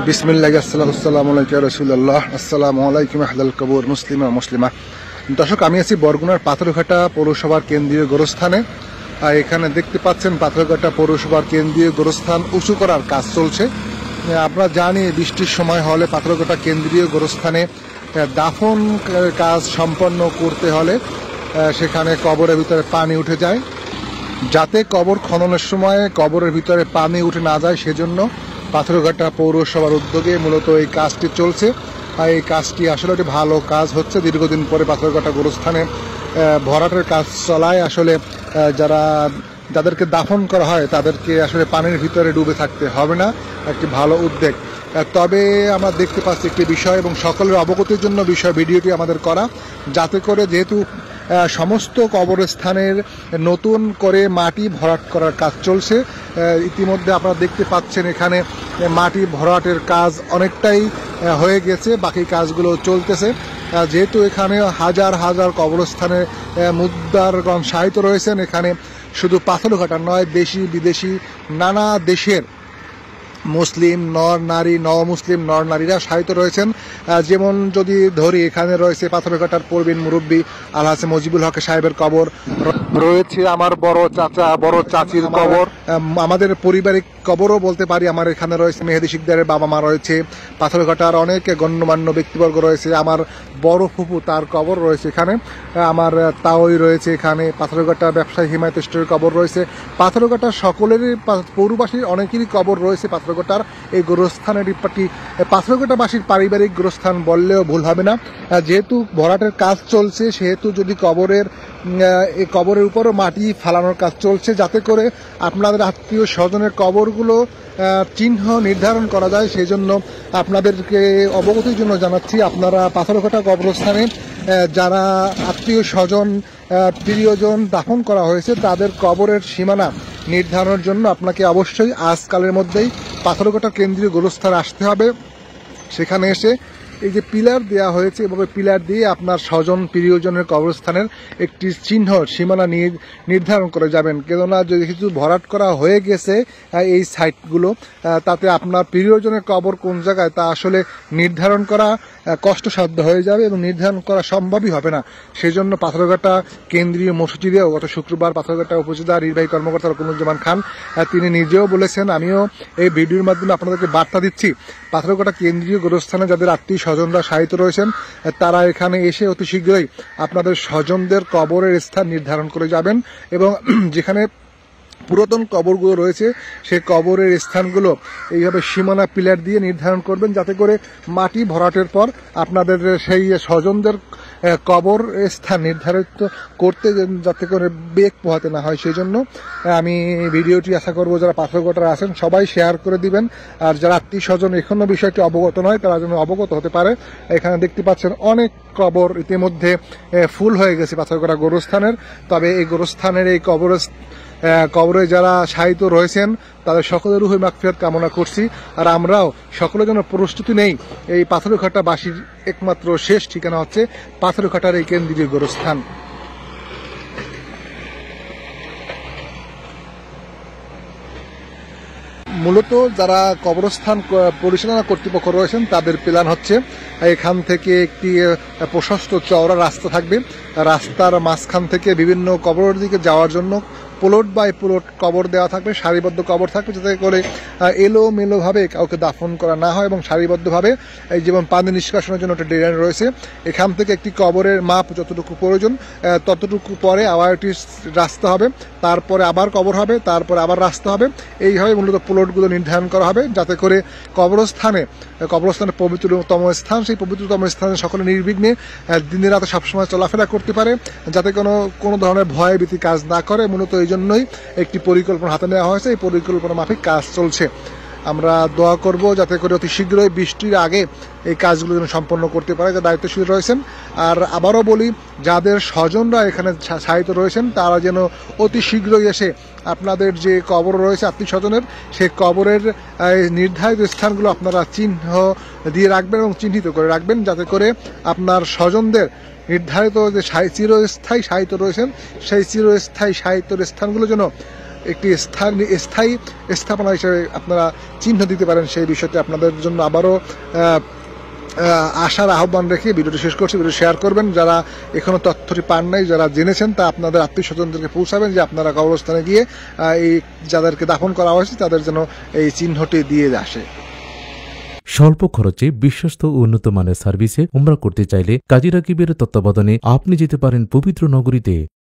বিসমিল্লাহ আসসালামু আলাইকুম রাসূলুল্লাহ আসসালামু আলাইকুম আহলাল কবর মুসলিমা মুসলিমা। দর্শক, আমি আছি বরগুনার পাথরঘাটা পৌরসভার কেন্দ্রীয় গোরস্থানে। এখানে দেখতে পাচ্ছেন পাথরঘাটা পৌরসভার কেন্দ্রীয় গোরস্থান উঁচু করার কাজ চলছে। আমরা জানি বৃষ্টির সময় হলে পাথরঘাটা কেন্দ্রীয় গোরস্থানে দাফন কাজ সম্পন্ন করতে হলে সেখানে কবরের ভিতরে পানি উঠে যায়। যাতে কবর খননের সময় কবরের ভিতরে পানি উঠে না যায় সেজন্য পাথরঘাটা পৌরসভার উদ্যোগে মূলত এই কাজটি চলছে। আর এই কাজটি আসলে একটি ভালো কাজ হচ্ছে। দীর্ঘদিন পরে পাথরঘাটা গোরস্থানে ভরাটের কাজ চলায় আসলে যাদেরকে দাফন করা হয় তাদেরকে আসলে পানির ভিতরে ডুবে থাকতে হবে না, একটি ভালো উদ্যোগ। তবে আমরা দেখতে পাচ্ছি একটি বিষয় এবং সকলের অবগতির জন্য ভিডিওটি আমাদের করা, যাতে করে যেহেতু সমস্ত কবরস্থানের নতুন করে মাটি ভরাট করার কাজ চলছে। ইতিমধ্যে আপনারা দেখতে পাচ্ছেন এখানে মাটি ভরাটের কাজ অনেকটাই হয়ে গেছে, বাকি কাজগুলো চলতেছে। যেহেতু এখানে হাজার হাজার কবরস্থানে মুদ্রারগণ শায়িত রয়েছেন, এখানে শুধু পাথরঘাটা নয়, দেশি বিদেশি নানা দেশের মুসলিম নর নারী মুসলিম নর নারীরা শায়িত রয়েছেন। যেমন যদি ধরি, এখানে রয়েছে পাথরঘাটার প্রবীণ মুরব্বী আলহাসে মজিবুল হক সাহেবের কবর রয়েছে, আমার বড় চাচা বড় চাচির কবর, আমাদের পারিবারিক কবরও বলতে পারি। আমার এখানে রয়েছে মেহেদি শিকদারের বাবা মা রয়েছে, পাথরঘাটার অনেক গণ্যমান্য ব্যক্তিবর্গ রয়েছে, আমার বড় ফুপু তার কবর রয়েছে এখানে, আমার তাওই রয়েছে এখানে, পাথরঘাটা ব্যবসায়ী হিমায়ত স্টোরের কবর রয়েছে। পাথরঘাটার সকলেরই পৌরবাসীর অনেকেরই কবর রয়েছে পাথরঘাটার এই গোরস্থানের পাথরঘাটাবাসীর পারিবারিক গোরস্থান বললেও ভুল হবে না। যেহেতু ভরাটের কাজ চলছে সেহেতু যদি এই কবরের উপরও মাটি ফালানোর কাজ চলছে, যাতে করে আপনাদের আত্মীয় স্বজনের কবরগুলো চিহ্ন নির্ধারণ করা যায়, সেই জন্য আপনাদেরকে অবগতির জন্য জানাচ্ছি। আপনারা পাথরঘাটা কবরস্থানে যারা আত্মীয় স্বজন প্রিয়জন দাফন করা হয়েছে তাদের কবরের সীমানা নির্ধারণের জন্য আপনাকে অবশ্যই আজকালের মধ্যেই পাথরঘাটা কেন্দ্রীয় গোরস্থানে আসতে হবে। সেখানে এসে এই যে পিলার দেওয়া হয়েছে, এভাবে পিলার দিয়ে আপনার স্বজন প্রিয়জনের কবরস্থানের একটি চিহ্ন সীমানা নির্ধারণ করে যাবেন। কেননা যদি কিছু ভরাট করা হয়ে গেছে এই সাইটগুলো, তাতে আপনার প্রিয়জনের কবর কোন জায়গায় তা আসলে নির্ধারণ করা কষ্টসাধ্য হয়ে যাবে এবং নির্ধারণ করা সম্ভবই হবে না। সেই জন্য পাথরঘাটা কেন্দ্রীয় মসজিদেও গত শুক্রবার পাথরঘাটা উপজেলা নির্বাহী কর্মকর্তা রকুনুজ্জামান খান তিনি নিজেও বলেছেন, আমিও এই ভিডিওর মাধ্যমে আপনাদেরকে বার্তা দিচ্ছি, পাথরঘাটা কেন্দ্রীয় গোরস্থানে যাদের আত্মীয় স্বজনরা শায়িত রয়েছেন তারা এখানে এসে অতি শীঘ্রই আপনাদের স্বজনদের কবরের স্থান নির্ধারণ করে যাবেন এবং যেখানে পুরাতন কবরগুলো রয়েছে সেই কবরের স্থানগুলো এইভাবে সীমানা পিলার দিয়ে নির্ধারণ করবেন, যাতে করে মাটি ভরাটের পর আপনাদের সেই স্বজনদের কবর স্থান নির্ধারিত করতে যাতে করে বেগ পোহাতে না হয়। সেই জন্য আমি ভিডিওটি আশা করব যারা পাথরঘাটায় আছেন সবাই শেয়ার করে দিবেন, আর যারা আত্মীয় স্বজন এখনো বিষয়টি অবগত নয় তারা যেন অবগত হতে পারে। এখানে দেখতে পাচ্ছেন অনেক কবর ইতিমধ্যে ফুল হয়ে গেছে পাথরঘাটা গোরস্থানের। তবে এই গোরস্থানের এই কবরে যারা শায়িত রয়েছেন তাদের সকলের রুহে মাগফিরাত কামনা করছি। আর আমরাও সকলে যেন প্রস্তুতি নেই, এই পাথরঘাটাবাসীর একমাত্র শেষ ঠিকানা হচ্ছে পাথরঘাটার এই কেন্দ্রীয় গোরস্থান। মূলত যারা কবরস্থান পরিচালনা কর্তৃপক্ষ রয়েছেন তাদের প্ল্যান হচ্ছে এখান থেকে একটি প্রশস্ত চওড়া রাস্তা থাকবে, রাস্তার মাঝখান থেকে বিভিন্ন কবরের দিকে যাওয়ার জন্য প্লট বাই প্লট কবর দেওয়া থাকবে, সারিবদ্ধ কবর থাকবে, যাতে করে এলোমেলোভাবে কাউকে দাফন করা না হয় এবং সারিবদ্ধভাবে এই যেমন পানি নিষ্কাশনের জন্য একটা ড্রেন রয়েছে, এখান থেকে একটি কবরের মাপ যতটুকু প্রয়োজন ততটুকু পরে আবার একটি রাস্তা হবে, তারপরে আবার কবর হবে, তারপরে আবার রাস্তা হবে। এইভাবে মূলত প্লটগুলো নির্ধারণ করা হবে, যাতে করে কবরস্থানের পবিত্রতম স্থান, সেই পবিত্রতম স্থানে সকলে নির্বিঘ্নে দিনে রাতে সবসময় চলাফেরা করতে পারে, যাতে কোনো ধরনের ভয় ভীতি কাজ না করে। মূলত এই জন্যই একটি পরিকল্পনা হাতে নেওয়া হয়েছে, এই পরিকল্পনা মাফিক কাজ চলছে। আমরা দোয়া করব যাতে করে অতি শীঘ্রই বৃষ্টির আগে এই কাজগুলো যেন সম্পন্ন করতে পারে যারা দায়িত্বশীল রয়েছেন। আর আবারও বলি, যাদের স্বজনরা এখানে শায়িত রয়েছেন তারা যেন অতি শীঘ্রই এসে আপনাদের যে কবর রয়েছে আত্মীয় স্বজনের, সেই কবরের নির্ধারিত স্থানগুলো আপনারা চিহ্ন দিয়ে রাখবেন এবং চিহ্নিত করে রাখবেন, যাতে করে আপনার স্বজনদের নির্ধারিত যে চিরস্থায়ী শায়িত রয়েছেন সেই চিরস্থায়ী শায়িতের স্থানগুলো যেন একটি স্থায়ী স্থাপনা হিসেবে আপনারা চিহ্ন দিতে পারেন, সেই বিষয়টি আপনাদের জন্য আবারও আশার আহ্বান রেখে ভিডিওটি শেষ করছি। ভিডিও শেয়ার করবেন, যারা এখনো তথ্যটি পান নাই, যারা জেনেছেন তা আপনাদের আত্মীয় স্বজনদেরকে পৌঁছাবেন যে আপনারা কবরস্থানে গিয়ে এই যাদেরকে দাফন করা হয়েছে তাদের যেন এই চিহ্নটি দিয়ে আসে। স্বল্প খরচে বিশ্বস্ত ও উন্নত মানের সার্ভিসে উমরা করতে চাইলে কাজী রাকিবের তত্ত্বাবধানে আপনি যেতে পারেন পবিত্র নগরীতে।